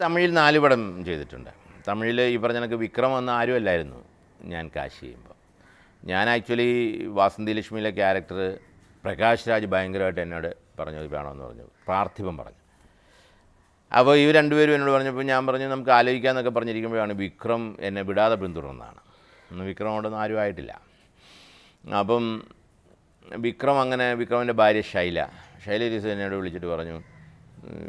തമിഴിൽ 4 പടം ചെയ്തിട്ടുണ്ട്. തമിഴിൽ ഈ പറഞ്ഞ കണക്ക് വിക്രം എന്ന ആരുമല്ലായിരുന്നു ഞാൻ കാശ് ചെയ്യുമ്പോൾ. ഞാൻ ആക്ച്വലി വാസന്തി ലക്ഷ്മിയിലെ ക്യാരക്ടർ പ്രകാശ് രാജ് ഭയങ്കരമായിട്ട് എന്നോട് പറഞ്ഞു വേണമെന്ന് പറഞ്ഞു, പാർത്ഥിപൻ പറഞ്ഞു. അപ്പോൾ ഇവർ രണ്ടുപേരും എന്നോട് പറഞ്ഞപ്പോൾ ഞാൻ പറഞ്ഞു നമുക്ക് ആലോചിക്കാമെന്നൊക്കെ പറഞ്ഞിരിക്കുമ്പോഴാണ് വിക്രം എന്നെ വിടാതെ പിന്തുടർന്നതാണ്. വിക്രം കൊണ്ടൊന്നും ആരും ആയിട്ടില്ല. അപ്പം വിക്രമിൻ്റെ ഭാര്യ ഷൈല രീസ് എന്നോട് വിളിച്ചിട്ട് പറഞ്ഞു,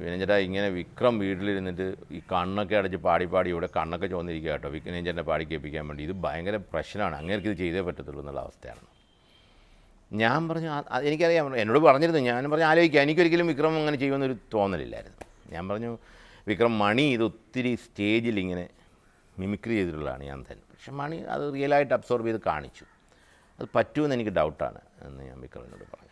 വിനയഞ്ചേട്ടാ ഇങ്ങനെ വിക്രം വീട്ടിലിരുന്നിട്ട് ഈ കണ്ണൊക്കെ അടച്ച് പാടി ഇവിടെ കണ്ണൊക്കെ ചോന്നിരിക്കുക കേട്ടോ, വിനയഞ്ചേട്ടനെ പാടി കേൾപ്പിക്കാൻ വേണ്ടി, ഇത് ഭയങ്കര പ്രശ്നമാണ്, അങ്ങേർക്ക് ഇത് ചെയ്തേ പറ്റത്തുള്ളൂ എന്നുള്ള അവസ്ഥയാണ്. ഞാൻ പറഞ്ഞു എനിക്കറിയാം, എന്നോട് പറഞ്ഞിരുന്നു, ഞാൻ പറഞ്ഞു ആലോചിക്കാം, എനിക്കൊരിക്കലും വിക്രം അങ്ങനെ ചെയ്യുമെന്നൊരു തോന്നലില്ലായിരുന്നു. ഞാൻ പറഞ്ഞു വിക്രം മണി ഇത് ഒത്തിരി സ്റ്റേജിൽ ഇങ്ങനെ മിമിക്രി ചെയ്തിട്ടുള്ളതാണ് ഞാൻ തന്നെ, പക്ഷെ മണി അത് റിയലായിട്ട് അബ്സോർബ് ചെയ്ത് കാണിച്ചു, അത് പറ്റുമെന്ന് എനിക്ക് ഡൗട്ടാണ് എന്ന് ഞാൻ വിക്രമിനോട് പറഞ്ഞു.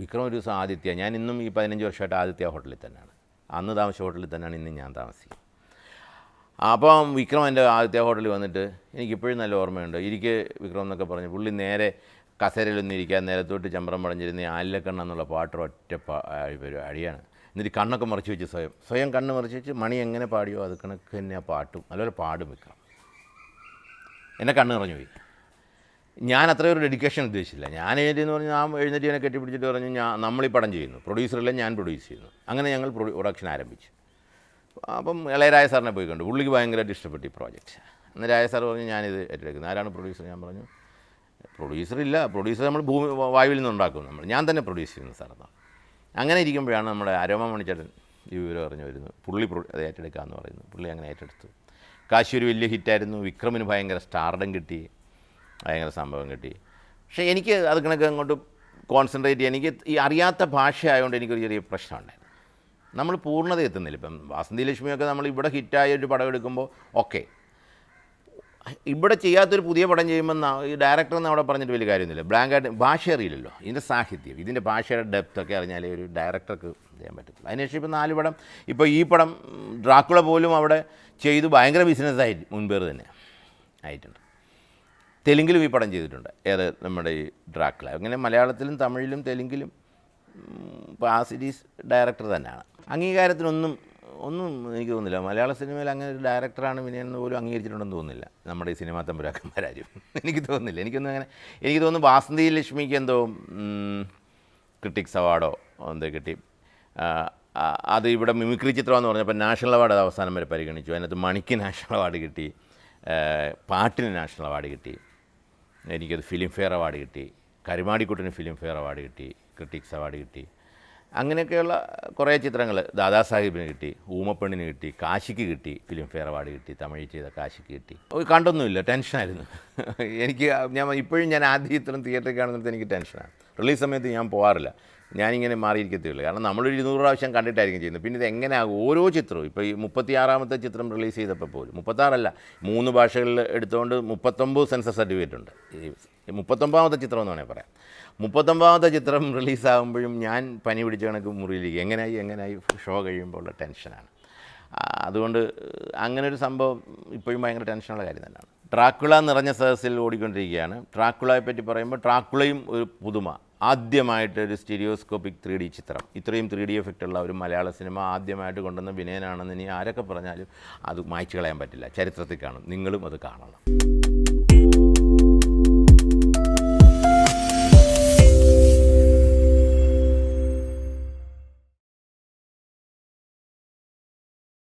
വിക്രം ഒരു ദിവസം ആദിത്യ, ഞാൻ ഇന്നും ഈ 15 വർഷമായിട്ട് ആദിത്യ ഹോട്ടലിൽ തന്നെയാണ്, അന്ന് താമസിച്ച ഹോട്ടലിൽ തന്നെയാണ് ഇന്നും ഞാൻ താമസിക്കുക. അപ്പം വിക്രം എൻ്റെ ആദിത്യ ഹോട്ടലിൽ വന്നിട്ട് എനിക്കിപ്പോഴും നല്ല ഓർമ്മയുണ്ട്. വിക്രം എന്നൊക്കെ പറഞ്ഞു പുള്ളി നേരെ കസേരയിലൊന്നും ഇരിക്കാൻ നേരത്തോട്ട് ചമ്പ്രം പടഞ്ഞിരുന്ന ആലിലക്കണ്ണ എന്നുള്ള പാട്ട് ഒറ്റ അടിയാണ്. എന്നിട്ട് കണ്ണൊക്കെ മറിച്ച് വെച്ച് സ്വയം കണ്ണ് മറിച്ച് വെച്ച് മണി എങ്ങനെ പാടിയോ അത് കണക്ക് തന്നെ ആ പാട്ടും നല്ലൊരു പാടും വിക്രം. എന്നെ കണ്ണ് നിറഞ്ഞു പോയി. ഞാൻ അത്രയും ഒരു ഡെഡിക്കേഷൻ ഉദ്ദേശിച്ചില്ല. ഞാൻ എഴുതിയെന്ന് പറഞ്ഞാൽ ഞാൻ എഴുന്നേറ്റ് ഇങ്ങനെ കെട്ടിപ്പിടിച്ചിട്ട് പറഞ്ഞു നമ്മളീ പടം ചെയ്യുന്നു, പ്രൊഡ്യൂസറെല്ലാം ഞാൻ പ്രൊഡ്യൂസ് ചെയ്യുന്നു. അങ്ങനെ ഞങ്ങൾ പ്രൊഡക്ഷൻ ആരംഭിച്ചു. അപ്പം ഇളയരാജ സാറിനെ പോയി കണ്ടു, പുള്ളിക്ക് ഭയങ്കരമായിട്ട് ഇഷ്ടപ്പെട്ടു ഈ പ്രോജക്റ്റ്. അന്ന് രാജ സാർ പറഞ്ഞു ഞാനിത് ഏറ്റെടുക്കുന്നത്. ആരാണ് പ്രൊഡ്യൂസർ? ഞാൻ പറഞ്ഞു പ്രൊഡ്യൂസറില്ല, പ്രൊഡ്യൂസർ നമ്മൾ വായുവിൽ നിന്ന് ഉണ്ടാക്കും, ഞാൻ തന്നെ പ്രൊഡ്യൂസ് ചെയ്യുന്നു സാറെന്നാണ്. അങ്ങനെ ഇരിക്കുമ്പോഴാണ് നമ്മുടെ അരോമ മണിച്ചേട്ടൻ ഈ വിവരം അറിഞ്ഞു വരുന്നത്, പുള്ളി അത് ഏറ്റെടുക്കാമെന്ന് പറയുന്നു. പുള്ളി അങ്ങനെ ഏറ്റെടുത്തു. കാശി ഒരു വലിയ ഹിറ്റായിരുന്നു, വിക്രമിന് ഭയങ്കര സ്റ്റാർഡം കിട്ടി, ഭയങ്കര സംഭവം കിട്ടി. പക്ഷേ എനിക്ക് അത് കണക്ക് അങ്ങോട്ട് കോൺസെൻട്രേറ്റ് ചെയ്യാൻ എനിക്ക് ഈ അറിയാത്ത ഭാഷ ആയതുകൊണ്ട് എനിക്കൊരു ചെറിയ പ്രശ്നമുണ്ടായിരുന്നു. നമ്മൾ പൂർണ്ണത എത്തുന്നില്ല. ഇപ്പം വാസന്തി ലക്ഷ്മിയൊക്കെ നമ്മൾ ഇവിടെ ഹിറ്റായ ഒരു പടം എടുക്കുമ്പോൾ ഓക്കെ, ഇവിടെ ചെയ്യാത്തൊരു പുതിയ പടം ചെയ്യുമ്പോൾ ഈ ഡയറക്ടറെന്ന് അവിടെ പറഞ്ഞിട്ട് വലിയ കാര്യമൊന്നുമില്ല. ബ്ലാങ്കായിട്ട് ഭാഷ അറിയില്ലല്ലോ, ഇതിൻ്റെ സാഹിത്യം, ഇതിൻ്റെ ഭാഷയുടെ ഡെപ്ത്തൊക്കെ അറിഞ്ഞാലേ ഒരു ഡയറക്ടർക്ക് ചെയ്യാൻ പറ്റത്തില്ല. അതിനുശേഷം ഇപ്പോൾ 4 പടം, ഇപ്പോൾ ഈ പടം ഡ്രാക്കുള പോലും അവിടെ ചെയ്ത് ഭയങ്കര ബിസിനസ്സായി മുൻപേർ തന്നെ ആയിട്ടുണ്ട്. തെലുങ്കിലും ഈ പടം ചെയ്തിട്ടുണ്ട്, ഏത് നമ്മുടെ ഈ ഡ്രാക്കുള. അങ്ങനെ മലയാളത്തിലും തമിഴിലും തെലുങ്കിലും ഇപ്പോൾ ആ സീരീസ് ഡയറക്ടർ തന്നെയാണ്. അംഗീകാരത്തിനൊന്നും എനിക്ക് തോന്നുന്നില്ല മലയാള സിനിമയിൽ അങ്ങനെ ഒരു ഡയറക്ടറാണ് വിനയനെന്ന് പോലും അംഗീകരിച്ചിട്ടുണ്ടെന്ന് തോന്നുന്നില്ല നമ്മുടെ ഈ സിനിമാ തമ്പുരാക്കന്മാരും. എനിക്ക് തോന്നുന്നില്ല. എനിക്ക് തോന്നുന്നു വാസന്തി ലക്ഷ്മിക്ക് എന്തോ ക്രിട്ടിക്സ് അവാർഡോ എന്തോ കിട്ടി. അത് ഇവിടെ മിമിക്രി ചിത്രമെന്ന് പറഞ്ഞപ്പോൾ നാഷണൽ അവാർഡ് അത് അവസാനം വരെ പരിഗണിച്ചു. അതിനകത്ത് മണിക്ക് നാഷണൽ അവാർഡ് കിട്ടി, പാട്ടിന് നാഷണൽ അവാർഡ് കിട്ടി, എനിക്കത് ഫിലിം ഫെയർ അവാർഡ് കിട്ടി, കരുമാടിക്കുട്ടിന് ഫിലിം ഫെയർ അവാർഡ് കിട്ടി, ക്രിട്ടിക്സ് അവാർഡ് കിട്ടി. അങ്ങനെയൊക്കെയുള്ള കുറേ ചിത്രങ്ങൾ ദാദാസാഹിബിന് കിട്ടി, ഊമപ്പെണ്ണിന് കിട്ടി, കാശിക്ക് കിട്ടി, ഫിലിം ഫെയർ അവാർഡ് കിട്ടി, തമിഴിൽ ചെയ്ത കാശിക്ക് കിട്ടി. കണ്ടൊന്നുമില്ല, ടെൻഷനായിരുന്നു എനിക്ക്. ഇപ്പോഴും ഞാൻ ആദ്യം ഇത്രയും തിയേറ്ററിൽ കാണുന്നിടത്ത് എനിക്ക് ടെൻഷനാണ്. റിലീസ് സമയത്ത് ഞാൻ പോകാറില്ല, ഞാനിങ്ങനെ മാറിയിരിക്കത്തുള്ളൂ. കാരണം നമ്മളൊരു 200 പ്രാവശ്യം കണ്ടിട്ടായിരിക്കും ചെയ്യുന്നത്. പിന്നെ ഇത് എങ്ങനെയാകും ഓരോ ചിത്രവും. ഇപ്പോൾ ഈ 36ാമത്തെ ചിത്രം റിലീസ് ചെയ്തപ്പോൾ പോലും 36 അല്ല 3 ഭാഷകളിൽ എടുത്തുകൊണ്ട് 39 സെൻസസ് സർട്ടിഫിക്കറ്റ് ഉണ്ട്. ഈ 39ാമത്തെ ചിത്രം എന്ന് വേണമെങ്കിൽ പറയാം. 39ാമത്തെ ചിത്രം റിലീസാകുമ്പോഴും ഞാൻ പനി പിടിച്ച കണക്ക് മുറിയിലേക്ക് എങ്ങനെയായി ഷോ കഴിയുമ്പോൾ ഉള്ള ടെൻഷനാണ്. അതുകൊണ്ട് അങ്ങനൊരു സംഭവം ഇപ്പോഴും ഭയങ്കര ടെൻഷനുള്ള കാര്യം തന്നെയാണ്. ഡ്രാക്കുള നിറഞ്ഞ സദസ്സിൽ ഓടിക്കൊണ്ടിരിക്കുകയാണ്. ഡ്രാക്കുളയെ പറ്റി പറയുമ്പോൾ ഡ്രാക്കുളയും ഒരു പുതുമ. ആദ്യമായിട്ട് ഒരു സ്റ്റീരിയോസ്കോപ്പിക് 3D ചിത്രം, ഇത്രയും 3D എഫക്റ്റുള്ള ഒരു മലയാള സിനിമ ആദ്യമായിട്ട് കൊണ്ടുവന്ന വിനയനാണെന്ന് ഇനി ആരൊക്കെ പറഞ്ഞാലും അത് മായ്ച്ചു കളയാൻ പറ്റില്ല. ചരിത്രത്തിൽ കാണും, നിങ്ങളും അത് കാണണം.